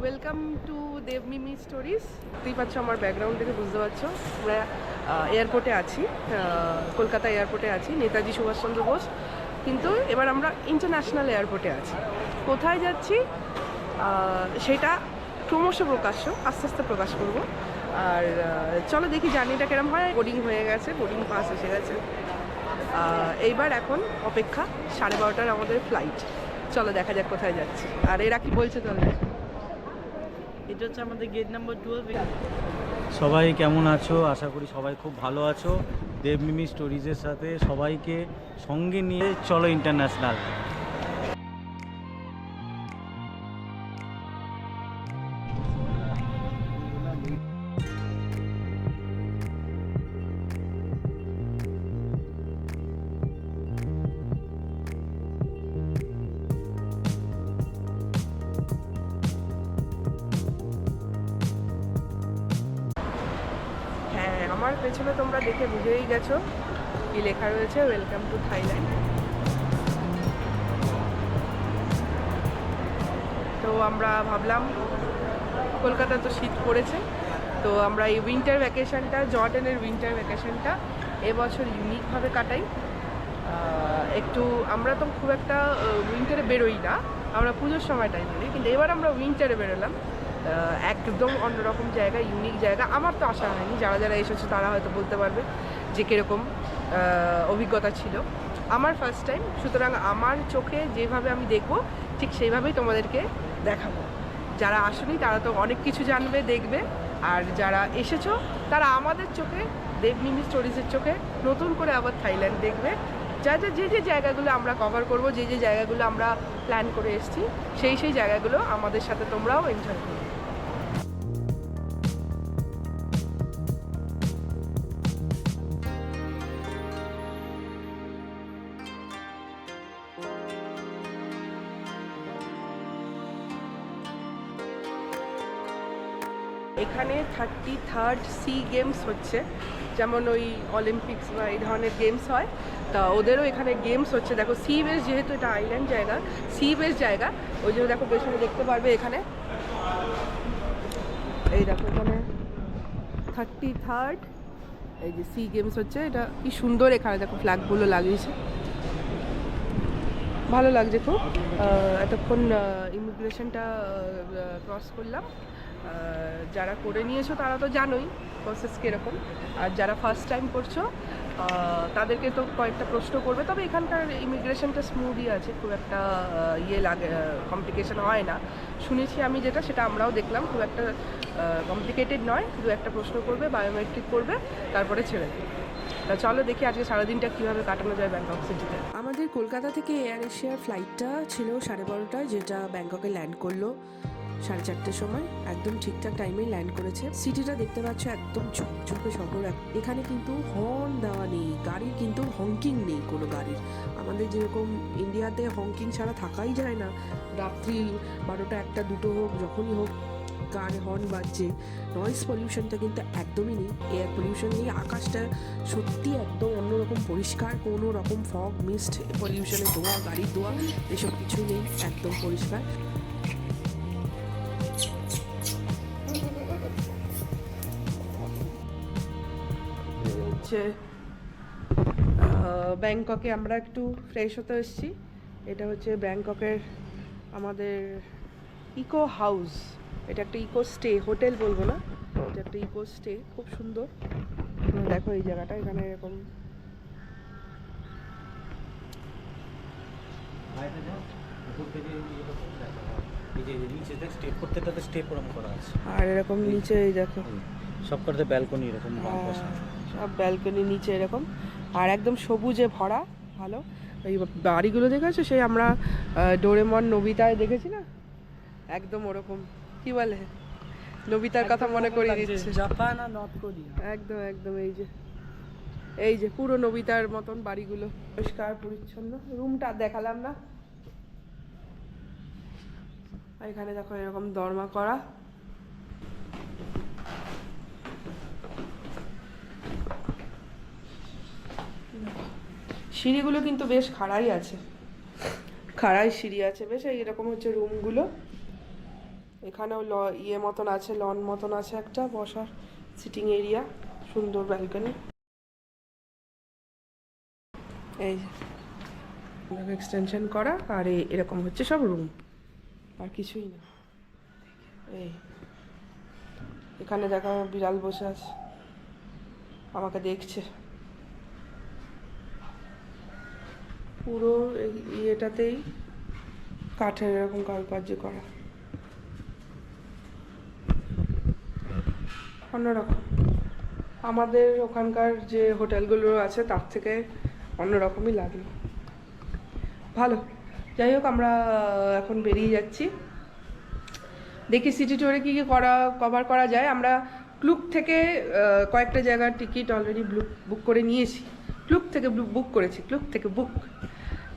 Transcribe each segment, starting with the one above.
Welcome to দেবমিমি stories. দেখতেই পাচ্ছ আমার ব্যাকগ্রাউন্ড থেকে বুঝতে পারছো আমরা এয়ারপোর্টে আছি, কলকাতা এয়ারপোর্টে আছি, নেতাজি সুভাষচন্দ্র বোস। কিন্তু এবার আমরা ইন্টারন্যাশনাল এয়ারপোর্টে আছি। কোথায় যাচ্ছি সেটা ক্রমশ প্রকাশ্য, আস্তে আস্তে প্রকাশ করব। আর চলো দেখি জার্নিটা কেরম হয়। বোর্ডিং হয়ে গেছে, বোর্ডিং পাস এসে গেছে। এইবার এখন অপেক্ষা 12:30টার আমাদের ফ্লাইট। চলো দেখা যাক কোথায় যাচ্ছি। আর এরা কি বলছে তাহলে? এটা হচ্ছে আমাদের গেট নাম্বার 12। সবাই কেমন আছো? আশা করি সবাই খুব ভালো আছো। দেবমিমি স্টোরিজের সাথে সবাইকে সঙ্গে নিয়ে চলো ইন্টারন্যাশনাল। হ্যাঁ, আমার পেছনে তোমরা দেখে বুঝেই গেছো কি লেখা রয়েছে, ওয়েলকাম টু থাইল্যান্ড। তো আমরা ভাবলাম কলকাতা তো শীত পড়েছে, তো আমরা এই উইন্টার ভ্যাকেশনটা, জর্ডানের উইন্টার ভ্যাকেশনটা এবছর ইউনিকভাবে কাটাই। একটু আমরা তো খুব একটা উইন্টারে বেরোই না, আমরা পুজোর সময়টাই বেরোই, কিন্তু এবার আমরা উইন্টারে বেরোলাম। একদম অন্যরকম জায়গা, ইউনিক জায়গা। আমার তো আসা হয়নি, যারা যারা এসেছে তারা হয়তো বলতে পারবে যে কীরকম অভিজ্ঞতা ছিল। আমার ফার্স্ট টাইম, সুতরাং আমার চোখে যেভাবে আমি দেখবো ঠিক সেইভাবেই তোমাদেরকে দেখাবো। যারা আসেনি তারা তো অনেক কিছু জানবে, দেখবে। আর যারা এসেছো তারা আমাদের চোখে, দেবমিমি স্টোরিজের চোখে নতুন করে আবার থাইল্যান্ড দেখবে। যে জায়গাগুলো আমরা কভার করব, যে জায়গাগুলো আমরা প্ল্যান করে এসেছি, সেই জায়গাগুলো আমাদের সাথে তোমরাও এনজয় করবে। এখানে 33rd সি গেমস হচ্ছে, যেমন ওই অলিম্পিক্স বা এই ধরনের গেমস হয়, তা ওদেরও এখানে গেমস হচ্ছে। দেখো সি বেস, যেহেতু এটা আইল্যান্ড জায়গা, সি বেস জায়গা, ওই জন্য দেখো পেছনে দেখতে পারবে এখানে, এই দেখো এখানে 33rd এই যে সি গেমস হচ্ছে। এটা কি সুন্দর, এখানে দেখো ফ্ল্যাগগুলো লাগিয়েছে, ভালো লাগছে খুব। এতক্ষণ ইমিগ্রেশনটা ক্রস করলাম। যারা করে নিয়েছো তারা তো জানোই প্রসেস কীরকম, আর যারা ফার্স্ট টাইম করছো তাদেরকে তো কয়েকটা প্রশ্ন করবে। তবে এখানকার ইমিগ্রেশনটা স্মুথই আছে, খুব একটা ইয়ে লাগে, কমপ্লিকেশন হয় না শুনেছি আমি, যেটা সেটা আমরাও দেখলাম, খুব একটা কমপ্লিকেটেড নয়। শুধু একটা প্রশ্ন করবে, বায়োমেট্রিক করবে, তারপরে ছেড়ে দেবে। তা চলো দেখি আজকে সারাদিনটা কীভাবে কাটানো যায় ব্যাংকক সিটিতে। আমাদের কলকাতা থেকে এয়ার এশিয়ার ফ্লাইটটা ছিল 12:30টায়, যেটা ব্যাংককে ল্যান্ড করলো 4:30টার সময়। একদম ঠিকঠাক টাইমেই ল্যান্ড করেছে। সিটিটা দেখতে পাচ্ছ একদম ঝকঝকে শহর। এখানে কিন্তু হর্ন দেওয়া নেই, গাড়ির কিন্তু হংকিং নেই কোনো গাড়ির। আমাদের যেরকম ইন্ডিয়াতে হংকিং ছাড়া থাকাই যায় না, রাত্রি 12টা 1টা 2টো হোক, যখনই হোক কার হর্ন বাজছে। নয়েজ পলিউশনটা কিন্তু একদমই নেই, এয়ার পলিউশন নেই। আকাশটা সত্যি একদম অন্যরকম পরিষ্কার, কোনো রকম ফগ মিস্ট পলিউশনের ধোঁয়া, গাড়ির ধোঁয়া এসব কিছু নেই, একদম পরিষ্কার। ব্যাংককে আমরা একটু ফ্রেশ হতে এসেছি। এটা হচ্ছে ব্যাংককের আমাদের ইকো হাউস। এটা একটা ইকো স্টে, হোটেল বলবো না, এটা একটা ইকো স্টে, খুব সুন্দর। দেখো এই জায়গাটা, এখানে এরকম আর এরকম নিচে এই দেখো সবকটাতে ব্যালকনি এরকম, সব ব্যালকনি নিচে এরকম, আর একদম সবুজে ভরা। ভালো এই বাড়িগুলো দেখেছো, সেই আমরা ডোরেমন নোবিতায় দেখেছি না, একদম ওরকম। কি বলে, নোবিতার কথা মনে করিয়ে দিচ্ছে, জাপান আর নর্থ কোরিয়া। একদম একদম এই যে পুরো নোবিতার মতন বাড়িগুলো, পরিষ্কার পরিচ্ছন্ন। রুমটা দেখালাম না, এখানে দেখো এরকম দরমা করা। সিঁড়িগুলো কিন্তু বেশ খাড়াই আছে, খাড়াই সিঁড়ি আছে বেশ। এইরকম হচ্ছে রুমগুলো। এখানেও ইয়ে মতন আছে, লন মতন আছে একটা বসার, সিটিং এরিয়া, সুন্দর ব্যালকনি। এই এক্সটেনশন করা, আর এরকম হচ্ছে সব রুম, আর কিছুই না। এই এখানে দেখা বিড়াল বসে আছে, আমাকে দেখছে। পুরো ইয়েটাতেই কাঠের এরকম কারুকার্য করা, অন্যরকম। আমাদের ওখানকার যে হোটেলগুলো আছে তার থেকে অন্যরকমই লাগলো, ভালো। যাই হোক, আমরা এখন বেরিয়ে যাচ্ছি, দেখি সিটি ট্যুরে কী কী কভার করা যায়। আমরা ক্লুক থেকে কয়েকটা জায়গার টিকিট অলরেডি বুক করে নিয়েছি, ক্লুক থেকে বুক করেছি, ক্লুক থেকে বুক,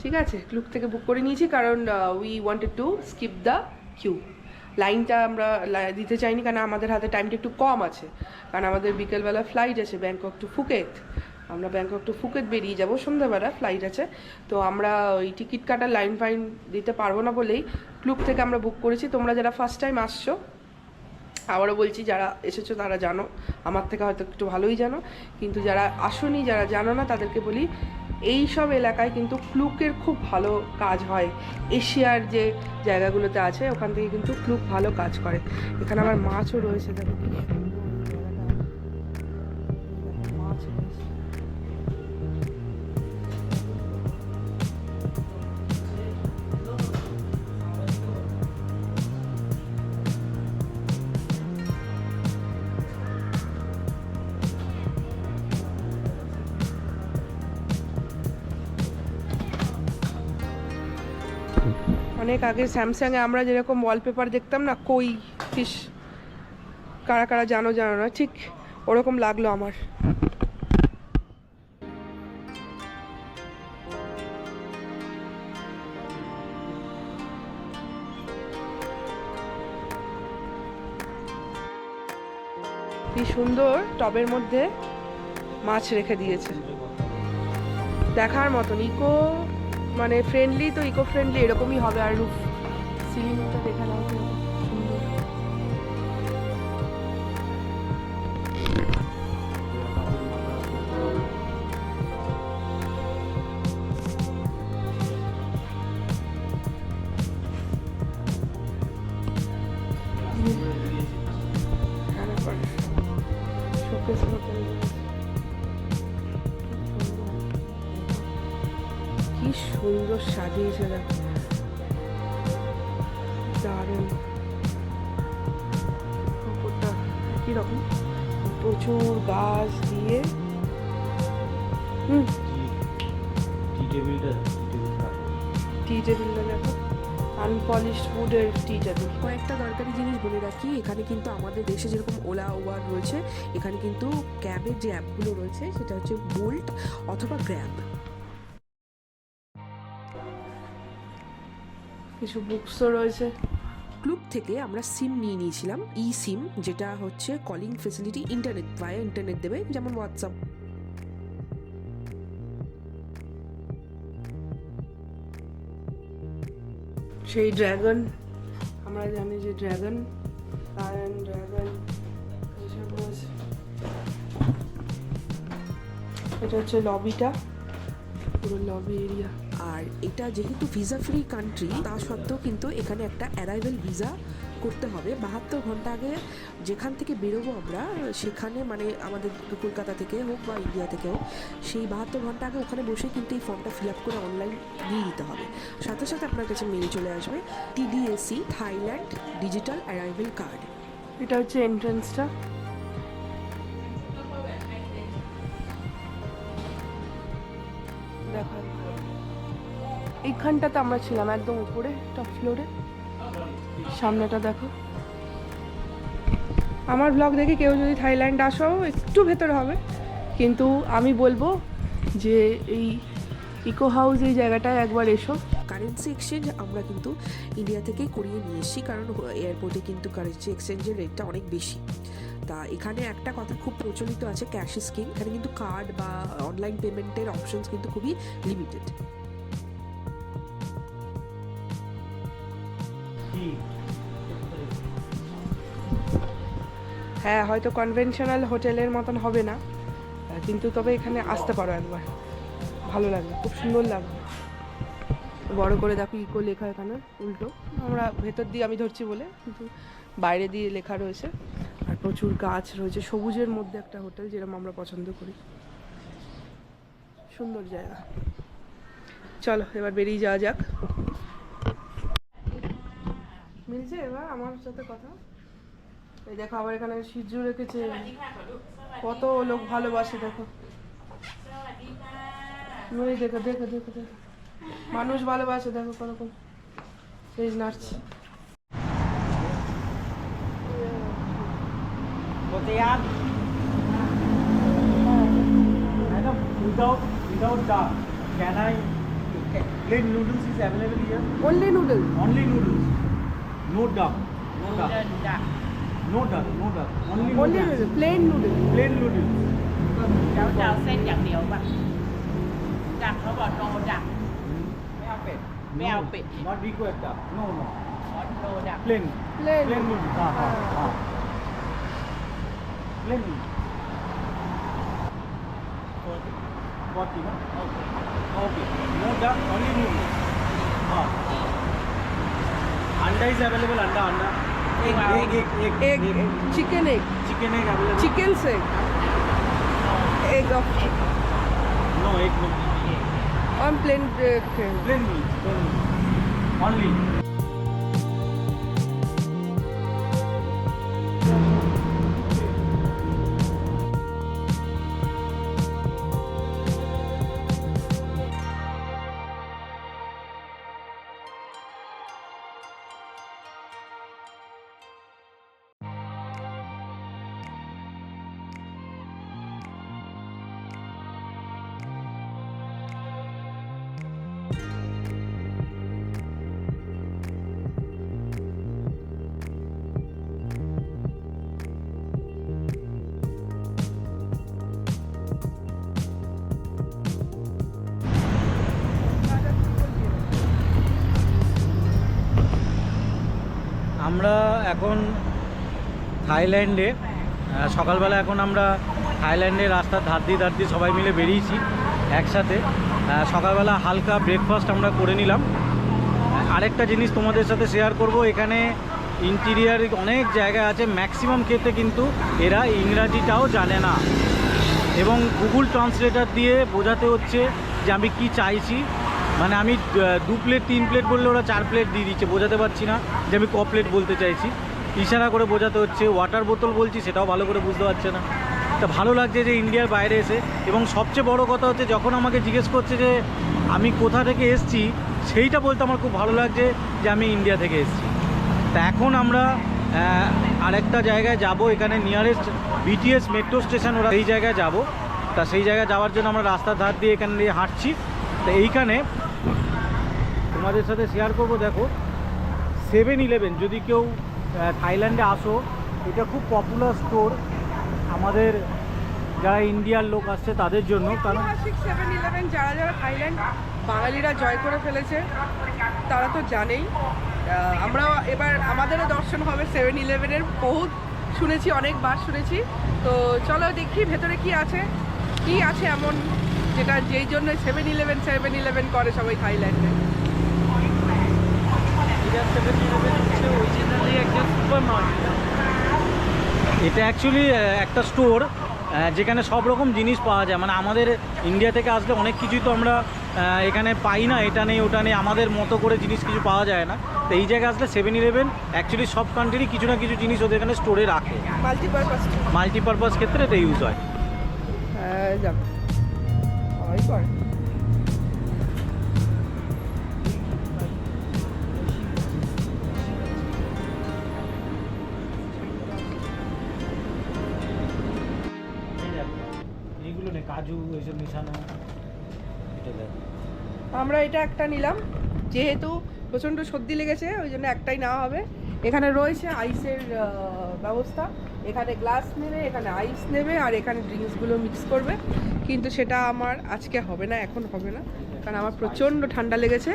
ঠিক আছে, ক্লুক থেকে বুক করে নিয়েছি, কারণ we wanted to skip the queue. লাইনটা আমরা দিতে চাইনি, কারণ আমাদের হাতে টাইমটা একটু কম আছে, কারণ আমাদের বিকেলবেলা ফ্লাইট আছে ব্যাংকক টু ফুকেত। আমরা ব্যাংকক টু ফুকেত বেরিয়ে যাবো, সন্ধ্যাবেলা ফ্লাইট আছে, তো আমরা ওই টিকিট কাটার লাইন ফাইন দিতে পারবো না বলেই ক্লুক থেকে আমরা বুক করেছি। তোমরা যারা ফার্স্ট টাইম আসছো, আবারও বলছি, যারা এসেছো তারা জানো, আমার থেকে হয়তো একটু ভালোই জানো, কিন্তু যারা আসোনি, যারা জানো না, তাদেরকে বলি এই সব এলাকায় কিন্তু ক্লুকের খুব ভালো কাজ হয়। এশিয়ার যে জায়গাগুলোতে আছে ওখান থেকে কিন্তু ক্লুক ভালো কাজ করে। এখানে আবার মাছও রয়েছে, দেখো কি সুন্দর জায়গাটা, মাছ রয়েছে। অনেক আগে স্যামসাংয়ে আমরা যেরকম ওয়ালপেপার দেখতাম না, কই ফিশ, কারা কারা জানো না, ঠিক ওরকম লাগলো আমার। কি সুন্দর টবের মধ্যে মাছ রেখে দিয়েছে, দেখার মতন। ইকো মানে ফ্রেন্ডলি, তো ইকো ফ্রেন্ডলি এরকমই হবে। আর রুফ সিলিংটা দেখে নাও সুন্দর। শোকেস মতন, কি সুন্দর সাজিয়েছে, দেখো দারুণ। ওপরটা একই রকম, প্রচুর গাছ দিয়ে। টি টেবিলটা দেখো, আনপলিশড উডের টি টেবিল। কয়েকটা দরকারি জিনিস বলে রাখি, এখানে কিন্তু আমাদের দেশে যেরকম ওলা উবার রয়েছে, এখানে কিন্তু ক্যাবের যে অ্যাপগুলো রয়েছে সেটা হচ্ছে বোল্ট অথবা গ্র্যাব। কিছু বুকসও রয়েছে। ক্লুক থেকে আমরা সিম নিয়ে নিয়েছিলাম, ই সিম, যেটা হচ্ছে কলিং ফেসিলিটি, ইন্টারনেট ভায়া ইন্টারনেট দেবে, যেমন হোয়াটসঅ্যাপ। সেই ড্রাগন, আমরা জানি যে ড্রাগন, লায়ন, ড্রাগন এইসব রয়েছে। এটা হচ্ছে লবিটা, পুরো লবি এরিয়া। আর এটা যেহেতু ভিসা ফ্রি কান্ট্রি, তা সত্ত্বেও কিন্তু এখানে একটা অ্যারাইভেল ভিসা করতে হবে 72 ঘন্টা আগে। যেখান থেকে বেরোবো আমরা, সেখানে মানে আমাদের কলকাতা থেকে হোক বা ইন্ডিয়া থেকে হোক, সেই 72 ঘন্টা আগে ওখানে বসে কিন্তু এই ফর্মটা ফিল আপ করে অনলাইন দিয়ে দিতে হবে। সাথে সাথে আপনার কাছে মেল চলে আসবে TDSC Thailand digital arrival card. এটা হচ্ছে এন্ট্রান্সটা, দেখো এইখানটাতে আমরা ছিলাম একদম উপরে টপ ফ্লোরে। সামনেটা দেখো। আমার ব্লগ দেখে কেউ যদি থাইল্যান্ড আসো, একটু ভেতরে হবে, কিন্তু আমি বলবো যে এই ইকো হাউস এই জায়গাটায় একবার এসো। কারেন্সি এক্সচেঞ্জ আমরা কিন্তু ইন্ডিয়া থেকেই করিয়ে নিয়ে এসেছি, কারণ এয়ারপোর্টে কিন্তু কারেন্সি এক্সচেঞ্জের রেটটা অনেক বেশি। তা এখানে একটা কথা খুব প্রচলিত আছে, ক্যাশ স্কিম। এখানে কিন্তু কার্ড বা অনলাইন পেমেন্টের অপশনস কিন্তু খুবই লিমিটেড। হ্যাঁ, হয়তো কনভেনশনাল হোটেলের মতন হবে না, কিন্তু তবে এখানে আসতে পারো একবার, ভালো লাগবে, খুব সুন্দর লাগবে। বড় করে দেখো ইকো লেখা এখানে উল্টো, আমরা ভেতর দিয়ে আমি ধরছি বলে, কিন্তু বাইরে দিয়ে লেখা রয়েছে। আর প্রচুর গাছ রয়েছে, সবুজের মধ্যে একটা হোটেল, যেরকম আমরা পছন্দ করি। সুন্দর জায়গা। চলো এবার বেরিয়ে যাওয়া যাক। মিলছে এবার আমার সাথে কথা? এই দেখো আবার এখানে সিজু রেখেছে, কত লোক ভালোবাসে দেখো। ওই দেখো দেখো দেখো দেখো, মানুষ ভালোবাসে দেখো করকম পেজ নাচছে। Madam, without duck, can I? Plain noodles is available here. Only noodle. Only noodles. No duck. No duck. No duck. No duck. Only Only noodles. noodle. Plain noodle. Plain noodles. Cháu chào sen dạng điệu bạn. Đặt nó vào đồ đặt. Mèoเป็ด Mèo No,เป็ด not required duck. No, no. đồ đặt. Plain. Plain. Plain noodles. Plain noodles. 40, no? Okay. No duck, only noodles. Anda is available. Anda. Egg. Egg. Chicken egg. Chicken egg available. Chicken's egg. Egg of. No egg. No. On plain. Plain noodles. Only. আমরা এখন থাইল্যান্ডে সকালবেলা এখন আমরা থাইল্যান্ডের রাস্তার ধার দিয়ে সবাই মিলে বেরিয়েছি একসাথে। সকালবেলা হালকা ব্রেকফাস্ট আমরা করে নিলাম। আরেকটা জিনিস তোমাদের সাথে শেয়ার করব, এখানে ইন্টিরিয়ার অনেক জায়গা আছে, ম্যাক্সিমাম ক্ষেত্রে কিন্তু এরা ইংরাজিটাও জানে না, এবং গুগল ট্রান্সলেটার দিয়ে বোঝাতে হচ্ছে যে আমি কি চাইছি। মানে আমি 2 প্লেট 3 প্লেট বললে ওরা 4 প্লেট দিয়ে দিচ্ছে, বোঝাতে পারছি না যে আমি ক প্লেট বলতে চাইছি, ইশারা করে বোঝাতে হচ্ছে। ওয়াটার বোতল বলছি সেটাও ভালো করে বুঝতে পারছে না। তা ভালো লাগছে যে ইন্ডিয়ার বাইরে এসে, এবং সবচেয়ে বড় কথা হচ্ছে যখন আমাকে জিজ্ঞেস করছে যে আমি কোথা থেকে এসেছি, সেইটা বলতে আমার খুব ভালো লাগছে যে আমি ইন্ডিয়া থেকে এসেছি। তা এখন আমরা আরেকটা জায়গায় যাব, এখানে নিয়ারেস্ট বিটিএস মেট্রো স্টেশন, ওরা এই জায়গায় যাব। তা সেই জায়গায় যাওয়ার জন্য আমরা রাস্তার ধার দিয়ে এখানে দিয়ে হাঁটছি। তো এইখানে তোমাদের সাথে শেয়ার করব, দেখো 7-Eleven, যদি কেউ থাইল্যান্ডে আসো, এটা খুব পপুলার স্টোর আমাদের যারা ইন্ডিয়ার লোক আসছে তাদের জন্য। কারণ 7-Eleven যারা থাইল্যান্ড বাঙালিরা জয় করে ফেলেছে তারা তো জানেই। আমরা এবার আমাদেরও দর্শন হবে 7-Eleven-এর, বহুত শুনেছি, অনেকবার শুনেছি। তো চলো দেখি ভেতরে কি আছে এমন যেটা যেই জন্য 7-Eleven করে সবাই থাইল্যান্ডে। এটা অ্যাকচুয়ালি একটা স্টোর যেখানে সব রকম জিনিস পাওয়া যায়। মানে আমাদের ইন্ডিয়া থেকে আসলে অনেক কিছুই তো আমরা এখানে পাই না, এটা নেই ওটা নেই, আমাদের মতো করে জিনিস কিছু পাওয়া যায় না। তো এই জায়গায় আসলে 7-Eleven অ্যাকচুয়ালি সব কান্ট্রিরই কিছু না কিছু জিনিস ওদের এখানে স্টোরে রাখে, মাল্টিপারপাস ক্ষেত্রে এটা ইউজ হয়। হ্যাঁ যাক সবাই করে। এইগুলো নেই, কাজু এইসব মিশানো, এটা দেখ। আমরা এটা একটা নিলাম, যেহেতু প্রচণ্ড সর্দি লেগেছে ওই জন্য একটাই নেওয়া হবে। এখানে রয়েছে আইসের ব্যবস্থা, এখানে গ্লাস নেবে, এখানে আইস নেবে, আর এখানে ড্রিঙ্কসগুলো মিক্স করবে। কিন্তু সেটা আমার আজকে হবে না, এখন হবে না, কারণ আমার প্রচণ্ড ঠান্ডা লেগেছে।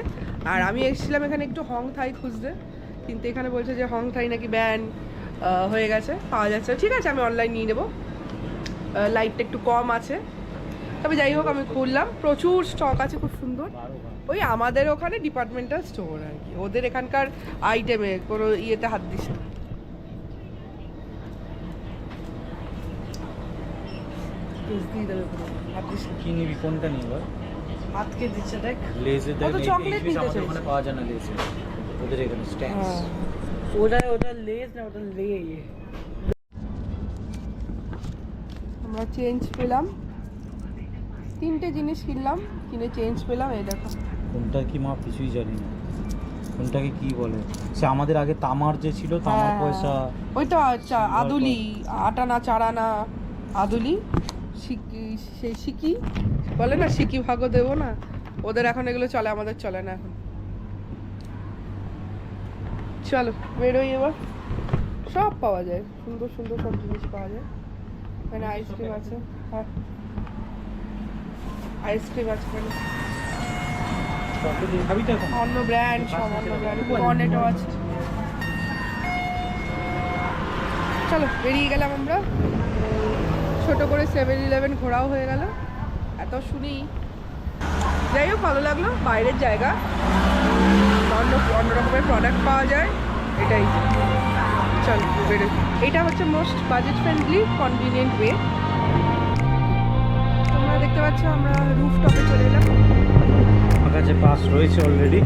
আর আমি এসেছিলাম এখানে একটু হং থাই খুঁজতে, কিন্তু এখানে বলছে যে হং থাই নাকি ব্যান, হয়ে গেছে, পাওয়া যাচ্ছে। ঠিক আছে, আমি অনলাইন নিয়ে নেবো। লাইটটা একটু কম আছে, তবে যাই হোক আমি খুললাম। প্রচুর স্টক আছে, খুব সুন্দর। ওই আমাদের ওখানে ডিপার্টমেন্টাল স্টোর আর কি, ওদের এখানকার আইটেমে কোনো ইয়েতে হাত দিস না। হাত দিস না। কি নিবি, কোনটা নিবি বল? হাতকে দিচ্ছে দেখ। লেজের ও তো chocolate নিতে আমাদের চাইছে। ওখানে পাওয়া যায় না লেজের, ওদের এখানে স্ট্যাম্পস। হ্যাঁ। ওটা লেজ না, ওটা লে। আমরা চেঞ্জ পেলাম, 3টে জিনিস কিনলাম, কিনে চেঞ্জ পেলাম। এই দেখো, কোনটা কি মা কিছুই জানি না, কোনটাকে কি বলে। সে আমাদের আগে তামার যে ছিল, তামার হ্যাঁ, পয়সা। ওইটা আচ্ছা, আদুলি, 8 আনা 4 আনা আদুলি, সিকি, সেই সিকি বলে না, সিকি ভাগও দেবো না। ওদের এখন এগুলো চলে, আমাদের চলে না এখন। চলো বেরোই এবার। সব পাওয়া যায়, সুন্দর সুন্দর সব জিনিস পাওয়া যায়। মানে আইসক্রিম আছে, হ্যাঁ আইসক্রিম আছে এখানে, চকলেট খাবি তো এখন? অন্য ব্র্যান্ড, সব অন্য ব্র্যান্ড, কর্নেটও আছে। চলো বেরিয়ে গেলাম আমরা। ছোট করে 7-11 ঘোরাও হয়ে গেল। এত শুনি, যাই হোক ভালো লাগলো। বাইরের জায়গা, অন্য রকমের প্রোডাক্ট পাওয়া যায়, এটাই। চল বেরোই। এটা হচ্ছে most budget friendly convenient way. তোমরা দেখতে পাচ্ছ আমরা রুফটপে চলে এলাম। আমার কাছে পাস রয়েছে অলরেডি।